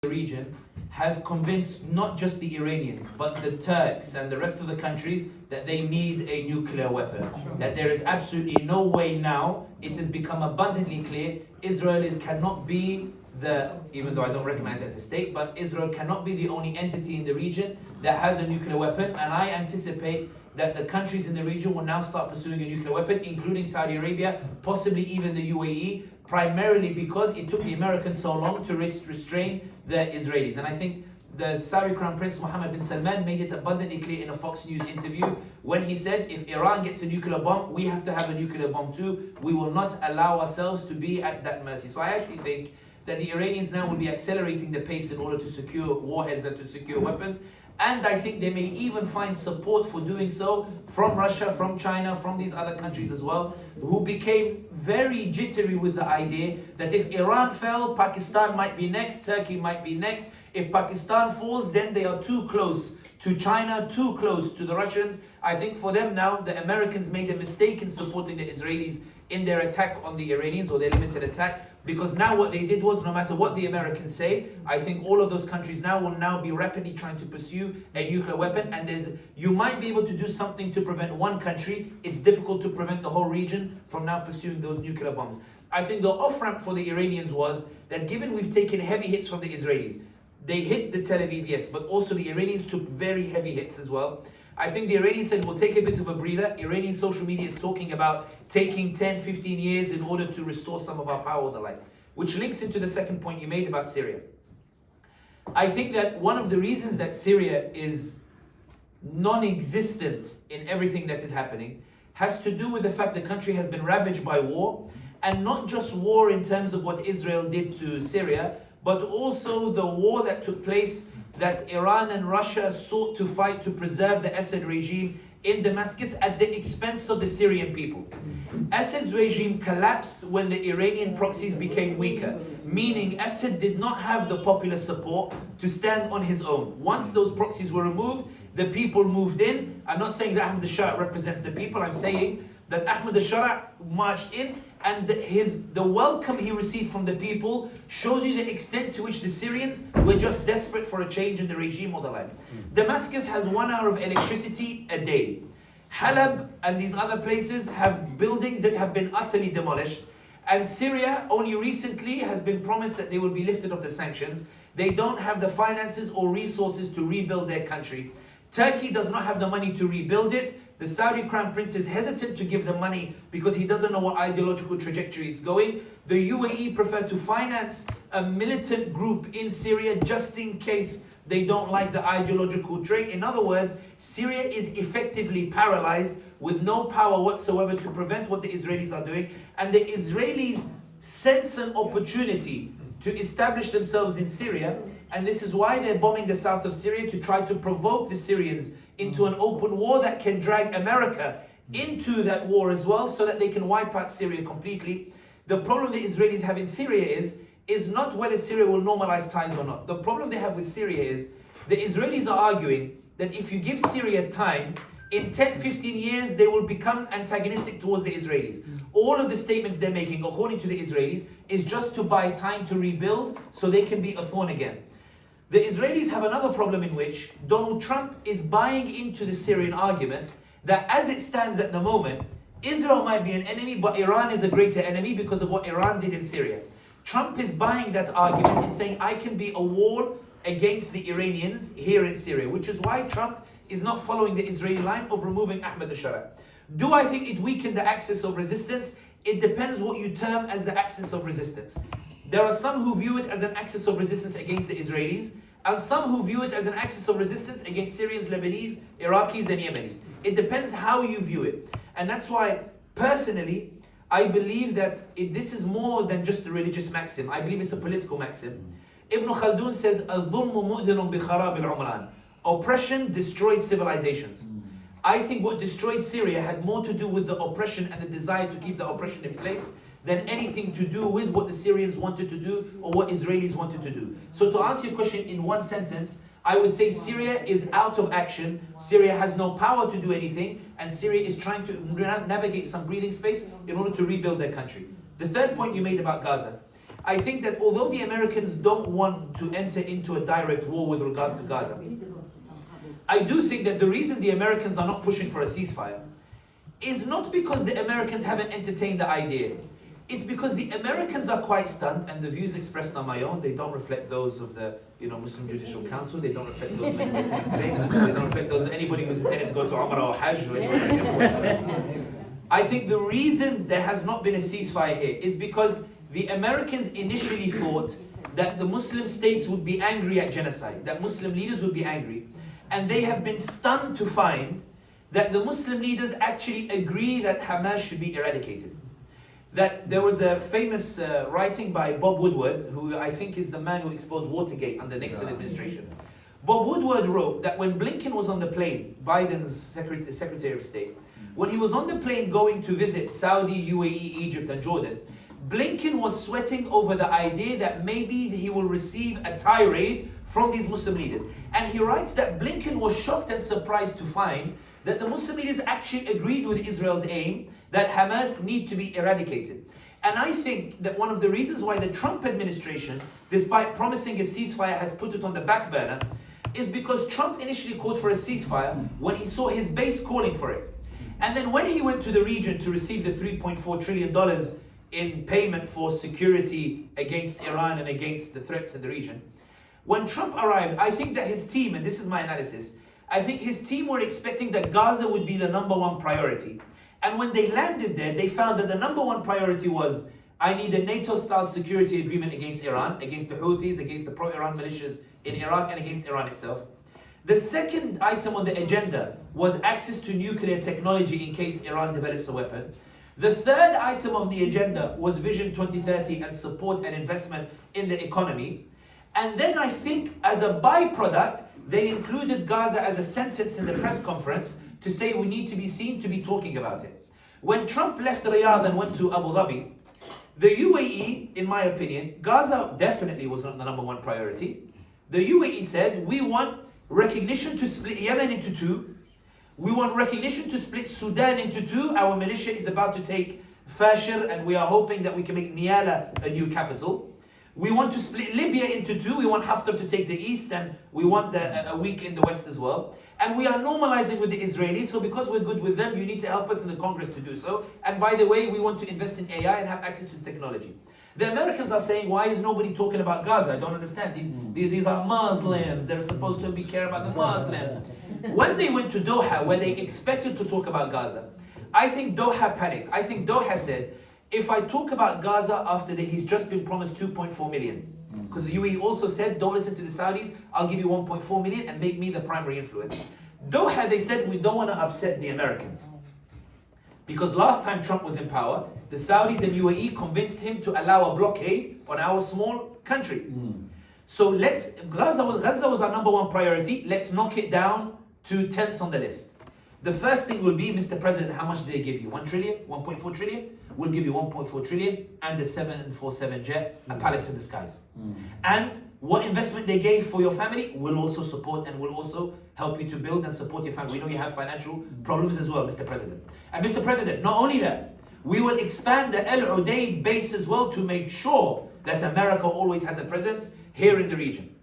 the region has convinced not just the Iranians, but the Turks and the rest of the countries that they need a nuclear weapon. That there is absolutely no way now, it has become abundantly clear, Israel cannot be even though I don't recognize it as a state, but Israel cannot be the only entity in the region that has a nuclear weapon. And I anticipate that the countries in the region will now start pursuing a nuclear weapon, including Saudi Arabia, possibly even the UAE, primarily because it took the Americans so long to restrain the Israelis. And I think the Saudi Crown Prince Mohammed bin Salman made it abundantly clear in a Fox News interview when he said, if Iran gets a nuclear bomb, we have to have a nuclear bomb too. We will not allow ourselves to be at that mercy. So I actually think that the Iranians now will be accelerating the pace in order to secure warheads and to secure weapons. And I think they may even find support for doing so from Russia, from China, from these other countries as well, who became very jittery with the idea that if Iran fell, Pakistan might be next, Turkey might be next. If Pakistan falls, then they are too close to China, too close to the Russians. I think for them now, the Americans made a mistake in supporting the Israelis in their attack on the Iranians, or their limited attack, because now what they did was, no matter what the Americans say, I think all of those countries now will now be rapidly trying to pursue a nuclear weapon. And you might be able to do something to prevent one country. It's difficult to prevent the whole region from now pursuing those nuclear bombs. I think the off-ramp for the Iranians was that given we've taken heavy hits from the Israelis, they hit the Tel Aviv, yes, but also the Iranians took very heavy hits as well. I think the Iranians said, we'll take a bit of a breather. Iranian social media is talking about taking 10, 15 years in order to restore some of our power or the like. Which links into the second point you made about Syria. I think that one of the reasons that Syria is non-existent in everything that is happening has to do with the fact the country has been ravaged by war. And not just war in terms of what Israel did to Syria, but also the war that took place that Iran and Russia sought to fight to preserve the Assad regime in Damascus at the expense of the Syrian people. Assad's regime collapsed when the Iranian proxies became weaker, meaning Assad did not have the popular support to stand on his own. Once those proxies were removed, the people moved in. I'm not saying that Ahmad al-Shara represents the people, I'm saying that Ahmad al-Shara marched in, and the welcome he received from the people shows you the extent to which the Syrians were just desperate for a change in the regime or the like. Damascus has 1 hour of electricity a day. Halab and these other places have buildings that have been utterly demolished. And Syria only recently has been promised that they will be lifted of the sanctions. They don't have the finances or resources to rebuild their country. Turkey does not have the money to rebuild it. The Saudi Crown Prince is hesitant to give them money because he doesn't know what ideological trajectory it's going. The UAE prefer to finance a militant group in Syria just in case they don't like the ideological trait. In other words, Syria is effectively paralyzed with no power whatsoever to prevent what the Israelis are doing. And the Israelis sense an opportunity to establish themselves in Syria. And this is why they're bombing the south of Syria, to try to provoke the Syrians into an open war that can drag America into that war as well, so that they can wipe out Syria completely. The problem the Israelis have in Syria is not whether Syria will normalize ties or not. The problem they have with Syria is the Israelis are arguing that if you give Syria time, in 10, 15 years, they will become antagonistic towards the Israelis. All of the statements they're making, according to the Israelis, is just to buy time to rebuild so they can be a thorn again. The Israelis have another problem in which Donald Trump is buying into the Syrian argument that as it stands at the moment, Israel might be an enemy, but Iran is a greater enemy because of what Iran did in Syria. Trump is buying that argument and saying, I can be a wall against the Iranians here in Syria, which is why Trump is not following the Israeli line of removing Ahmad al-Shara. Do I think it weakened the axis of resistance? It depends what you term as the axis of resistance. There are some who view it as an axis of resistance against the Israelis, and some who view it as an axis of resistance against Syrians, Lebanese, Iraqis, and Yemenis. It depends how you view it. And that's why, personally, I believe that this is more than just a religious maxim. I believe it's a political maxim. Ibn Khaldun says, الظلم مؤذن بخراب العمران. Oppression destroys civilizations. I think what destroyed Syria had more to do with the oppression and the desire to keep the oppression in place than anything to do with what the Syrians wanted to do or what Israelis wanted to do. So to answer your question in one sentence, I would say Syria is out of action. Syria has no power to do anything, and Syria is trying to navigate some breathing space in order to rebuild their country. The third point you made about Gaza. I think that although the Americans don't want to enter into a direct war with regards to Gaza, I do think that the reason the Americans are not pushing for a ceasefire is not because the Americans haven't entertained the idea. It's because the Americans are quite stunned, and the views expressed are my own. They don't reflect those of the Muslim Judicial Council. They don't reflect those of anybody today. They don't reflect those of anybody who's intended to go to Umrah or Hajj or anywhere like this. I think the reason there has not been a ceasefire here is because the Americans initially thought that the Muslim states would be angry at genocide, that Muslim leaders would be angry. And they have been stunned to find that the Muslim leaders actually agree that Hamas should be eradicated. That there was a famous writing by Bob Woodward, who I think is the man who exposed Watergate under the Nixon administration. Bob Woodward wrote that when Blinken was on the plane, Biden's Secretary of State, when he was on the plane going to visit Saudi, UAE, Egypt and Jordan, Blinken was sweating over the idea that maybe he will receive a tirade from these Muslim leaders. And he writes that Blinken was shocked and surprised to find that the Muslim leaders actually agreed with Israel's aim that Hamas need to be eradicated. And I think that one of the reasons why the Trump administration, despite promising a ceasefire, has put it on the back burner is because Trump initially called for a ceasefire when he saw his base calling for it. And then when he went to the region to receive the $3.4 trillion in payment for security against Iran and against the threats in the region, when Trump arrived, I think that his team, and this is my analysis, I think his team were expecting that Gaza would be the #1 priority. And when they landed there, they found that the #1 priority was, I need a NATO-style security agreement against Iran, against the Houthis, against the pro-Iran militias in Iraq, and against Iran itself. The second item on the agenda was access to nuclear technology in case Iran develops a weapon. The third item on the agenda was Vision 2030 and support and investment in the economy. And then I think as a byproduct, they included Gaza as a sentence in the press conference to say we need to be seen to be talking about it. When Trump left Riyadh and went to Abu Dhabi, the UAE, in my opinion, Gaza definitely was not the #1 priority. The UAE said, we want recognition to split Yemen into two. We want recognition to split Sudan into two. Our militia is about to take Fashir, and we are hoping that we can make Niala a new capital. We want to split Libya into two. We want Haftar to take the east, and we want a week in the west as well. And we are normalizing with the Israelis, so because we're good with them, you need to help us in the Congress to do so. And by the way, we want to invest in AI and have access to technology. The Americans are saying, why is nobody talking about Gaza? I don't understand. These are Muslims. They're supposed to be care about the Muslims. When they went to Doha, where they expected to talk about Gaza, I think Doha panicked. I think Doha said, if I talk about Gaza after he's just been promised 2.4 million, because the UAE also said, don't listen to the Saudis, I'll give you 1.4 million and make me the primary influence. Doha, they said, we don't want to upset the Americans. Because last time Trump was in power, the Saudis and UAE convinced him to allow a blockade on our small country. So Gaza was our #1 priority. Let's knock it down to 10th on the list. The first thing will be, Mr. President, how much did they give you? 1 trillion? 1.4 trillion? We'll give you 1.4 trillion and a 747 jet, a palace in the skies. And what investment they gave for your family, we'll also support and will also help you to build and support your family. We know you have financial problems as well, Mr. President. And Mr. President, not only that, we will expand the El Udeid base as well to make sure that America always has a presence here in the region.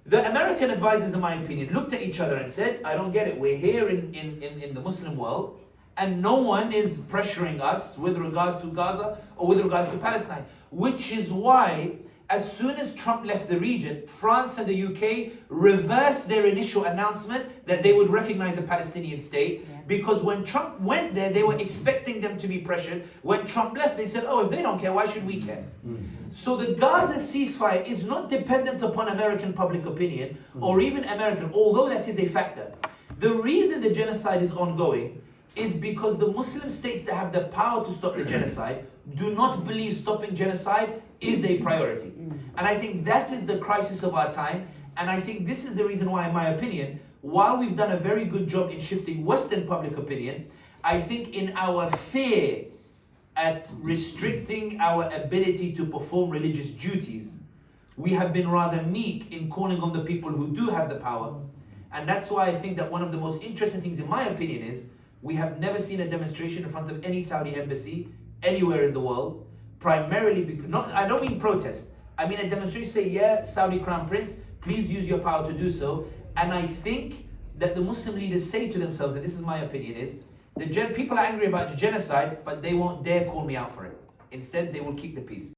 The American advisors, in my opinion, looked at each other and said, I don't get it. We're here in the Muslim world, and no one is pressuring us with regards to Gaza or with regards to Palestine. Which is why, as soon as Trump left the region, France and the UK reversed their initial announcement that they would recognize a Palestinian state. Because when Trump went there, they were expecting them to be pressured. When Trump left, they said, oh, if they don't care, why should we care? So the Gaza ceasefire is not dependent upon American public opinion or even American, although that is a factor. The reason the genocide is ongoing is because the Muslim states that have the power to stop the genocide do not believe stopping genocide is a priority. And I think that is the crisis of our time. And I think this is the reason why, in my opinion, while we've done a very good job in shifting Western public opinion, I think in our fear at restricting our ability to perform religious duties, we have been rather meek in calling on the people who do have the power. And that's why I think that one of the most interesting things, in my opinion, is we have never seen a demonstration in front of any Saudi embassy anywhere in the world primarily because, not, I don't mean protest. I mean a demonstration, say, yeah, Saudi Crown Prince, please use your power to do so. And I think that the Muslim leaders say to themselves, and this is my opinion, is people are angry about the genocide, but they won't dare call me out for it. Instead, they will keep the peace.